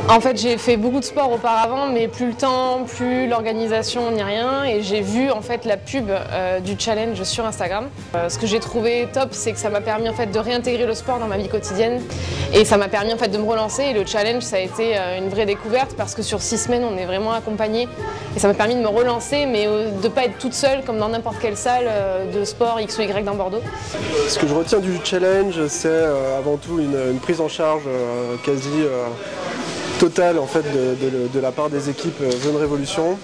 En fait, j'ai fait beaucoup de sport auparavant, mais plus le temps, plus l'organisation, ni rien. Et j'ai vu en fait la pub du challenge sur Instagram. Ce que j'ai trouvé top, c'est que ça m'a permis en fait de réintégrer le sport dans ma vie quotidienne. Et ça m'a permis en fait de me relancer. Et le challenge, ça a été une vraie découverte parce que sur 6 semaines, on est vraiment accompagné. Et ça m'a permis de me relancer, mais de ne pas être toute seule comme dans n'importe quelle salle de sport X ou Y dans Bordeaux. Ce que je retiens du challenge, c'est avant tout une prise en charge quasi totale en fait, de la part des équipes Zone Révolution,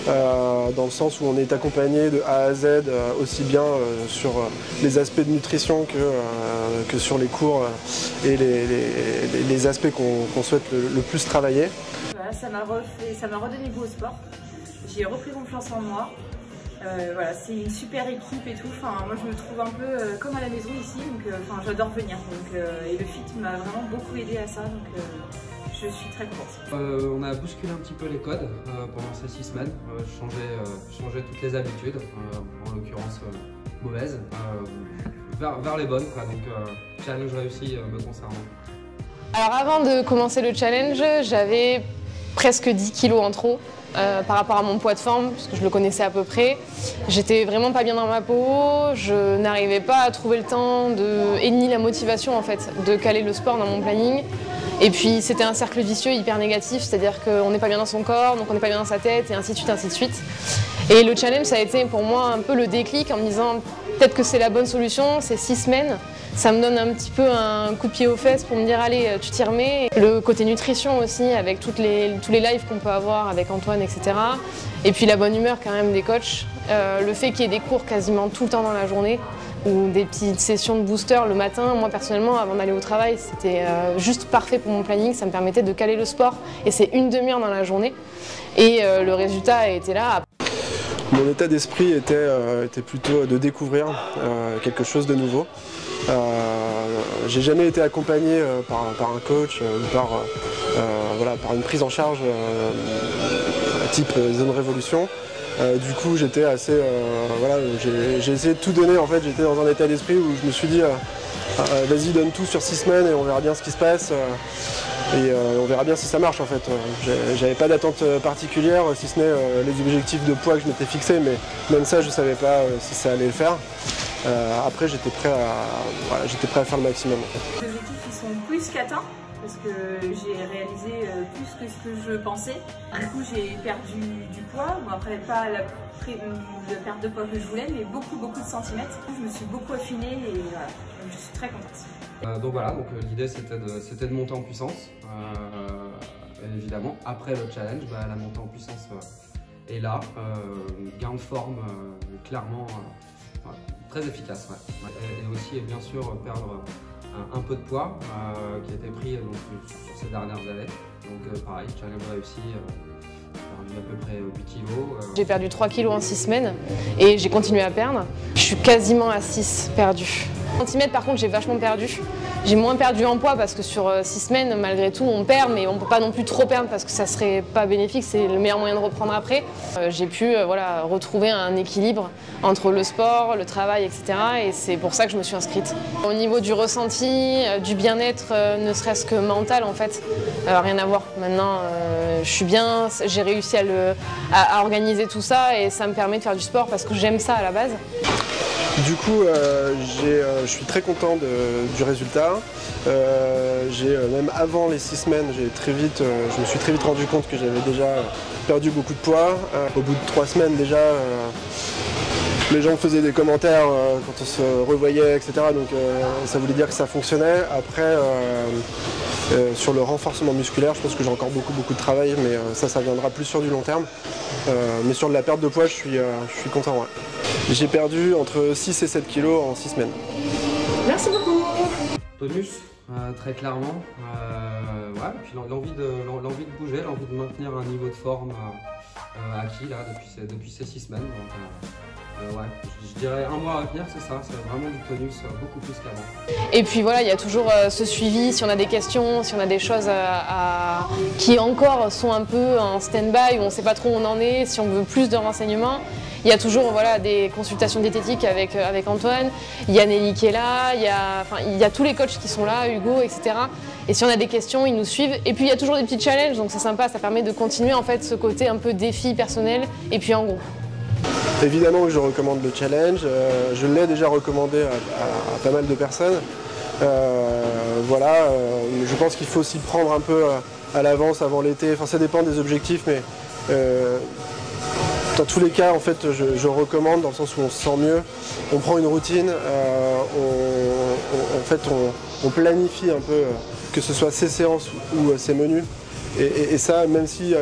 dans le sens où on est accompagné de A à Z, aussi bien sur les aspects de nutrition que sur les cours et les aspects qu'on souhaite le plus travailler. Voilà, ça m'a redonné goût au sport. J'ai repris confiance en moi. Voilà, c'est une super équipe et tout. Enfin, moi, je me trouve un peu comme à la maison ici, donc j'adore venir. Et le fit m'a vraiment beaucoup aidé à ça, donc je suis très contente. On a bousculé un petit peu les codes pendant ces 6 semaines, changer toutes les habitudes, en l'occurrence mauvaises, vers les bonnes, quoi. Donc challenge réussi me concernant. Alors avant de commencer le challenge, j'avais presque 10 kilos en trop. Par rapport à mon poids de forme, puisque je le connaissais à peu près. J'étais vraiment pas bien dans ma peau, je n'arrivais pas à trouver le temps et ni la motivation en fait, de caler le sport dans mon planning. Et puis c'était un cercle vicieux hyper négatif, c'est-à-dire qu'on n'est pas bien dans son corps, donc on n'est pas bien dans sa tête, et ainsi de suite, ainsi de suite. Et le challenge, ça a été pour moi un peu le déclic en me disant peut-être que c'est la bonne solution, c'est 6 semaines. Ça me donne un petit peu un coup de pied aux fesses pour me dire allez, tu t'y remets. Le côté nutrition aussi, avec tous les lives qu'on peut avoir avec Antoine, etc. Et puis la bonne humeur quand même des coachs. Le fait qu'il y ait des cours quasiment tout le temps dans la journée ou des petites sessions de booster le matin. Moi personnellement, avant d'aller au travail, c'était juste parfait pour mon planning. Ça me permettait de caler le sport et c'est une demi-heure dans la journée. Et le résultat a été là. Mon état d'esprit était plutôt de découvrir quelque chose de nouveau. J'ai jamais été accompagné par un coach ou par une prise en charge type Zone Révolution. Du coup, j'étais assez, j'ai essayé de tout donner. En fait, j'étais dans un état d'esprit où je me suis dit, vas-y, donne tout sur 6 semaines et on verra bien ce qui se passe. On verra bien si ça marche en fait. J'avais pas d'attente particulière, si ce n'est les objectifs de poids que je m'étais fixés, mais même ça, je savais pas si ça allait le faire. Après, j'étais prêt à faire le maximum. Les objectifs ils sont plus qu'atteints parce que j'ai réalisé plus que ce que je pensais. Du coup, j'ai perdu du poids. Bon, après, pas la perte de poids que je voulais, mais beaucoup de centimètres. Je me suis beaucoup affinée et voilà, je suis très contente. Donc voilà, l'idée c'était de monter en puissance. Et évidemment, après le challenge, la montée en puissance est là. Gain de forme clairement très efficace. Ouais. Et aussi, bien sûr, perdre un peu de poids qui a été pris sur ces dernières années. Donc pareil, challenge réussi. Perdu à peu près 8 kilos. J'ai perdu 3 kilos en 6 semaines et j'ai continué à perdre. Je suis quasiment à 6 perdus. Centimètres, par contre, j'ai vachement perdu. J'ai moins perdu en poids parce que sur 6 semaines, malgré tout, on perd, mais on ne peut pas non plus trop perdre parce que ça serait pas bénéfique, c'est le meilleur moyen de reprendre après. J'ai pu retrouver un équilibre entre le sport, le travail, etc. Et c'est pour ça que je me suis inscrite. Au niveau du ressenti, du bien-être, ne serait-ce que mental en fait, rien à voir. Maintenant, je suis bien, j'ai réussi à organiser tout ça et ça me permet de faire du sport parce que j'aime ça à la base. Du coup, je suis très content du résultat. Même avant les 6 semaines, je me suis très vite rendu compte que j'avais déjà perdu beaucoup de poids. Au bout de 3 semaines déjà, les gens faisaient des commentaires quand on se revoyait, etc. Donc ça voulait dire que ça fonctionnait. Après, sur le renforcement musculaire, je pense que j'ai encore beaucoup de travail, mais ça viendra plus sur du long terme. Mais sur de la perte de poids, je suis content. Ouais. J'ai perdu entre 6 et 7 kilos en 6 semaines. Merci beaucoup. Tonus, très clairement. Ouais, puis l'envie de bouger, l'envie de maintenir un niveau de forme acquis là, depuis ces 6 semaines. Donc, ouais, je dirais un mois à venir, c'est ça, c'est vraiment du tonus beaucoup plus qu'avant. Et puis voilà, il y a toujours ce suivi, si on a des questions, si on a des choses qui encore sont un peu en stand-by, où on ne sait pas trop où on en est, si on veut plus de renseignements. Il y a toujours voilà, des consultations diététiques avec Antoine, il y a Nelly qui est là, il y a tous les coachs qui sont là, Hugo, etc. Et si on a des questions, ils nous suivent. Et puis il y a toujours des petits challenges, donc c'est sympa, ça permet de continuer en fait ce côté un peu défi personnel et puis en groupe. Évidemment que je recommande le challenge, je l'ai déjà recommandé à pas mal de personnes. Voilà, je pense qu'il faut s'y prendre un peu à l'avance avant l'été, enfin ça dépend des objectifs, mais dans tous les cas en fait je recommande dans le sens où on se sent mieux, on prend une routine, on planifie un peu que ce soit ses séances ou ses menus et ça même si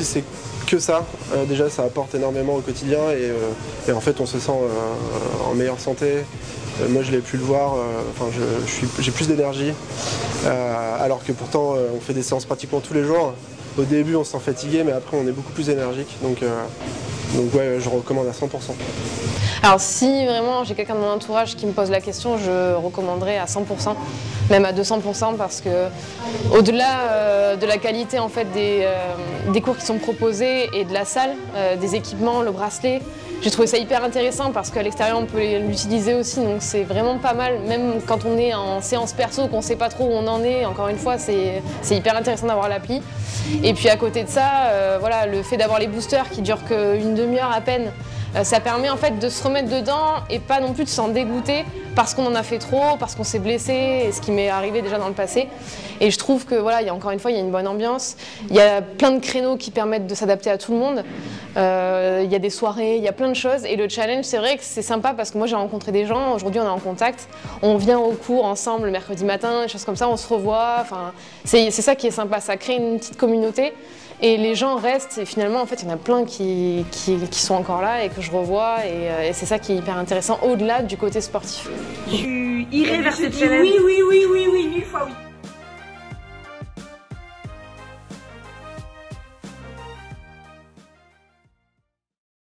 c'est que ça, déjà ça apporte énormément au quotidien et en fait on se sent en meilleure santé. Moi je l'ai pu le voir, j'ai plus d'énergie alors que pourtant on fait des séances pratiquement tous les jours. Au début on se sent fatigué mais après on est beaucoup plus énergique donc ouais je recommande à 100%. Alors si vraiment j'ai quelqu'un de mon entourage qui me pose la question, je recommanderais à 100%, même à 200% parce que au-delà de la qualité en fait des cours qui sont proposés et de la salle, des équipements, le bracelet, j'ai trouvé ça hyper intéressant parce qu'à l'extérieur on peut l'utiliser aussi, donc c'est vraiment pas mal, même quand on est en séance perso, qu'on ne sait pas trop où on en est, encore une fois c'est hyper intéressant d'avoir l'appli. Et puis à côté de ça, voilà, le fait d'avoir les boosters qui durent qu'une demi-heure à peine, ça permet en fait de se remettre dedans et pas non plus de s'en dégoûter parce qu'on en a fait trop, parce qu'on s'est blessé, et ce qui m'est arrivé déjà dans le passé. Et je trouve que voilà, encore une fois, il y a une bonne ambiance. Il y a plein de créneaux qui permettent de s'adapter à tout le monde. Il y a des soirées, il y a plein de choses. Et le challenge, c'est vrai que c'est sympa parce que moi j'ai rencontré des gens, aujourd'hui on est en contact, on vient au cours ensemble le mercredi matin, des choses comme ça, on se revoit. Enfin, c'est ça qui est sympa, ça crée une petite communauté. Et les gens restent, et finalement, en fait, il y en a plein qui sont encore là et que je revois, et c'est ça qui est hyper intéressant, au-delà du côté sportif. Tu irais vers ce challenge? Oui.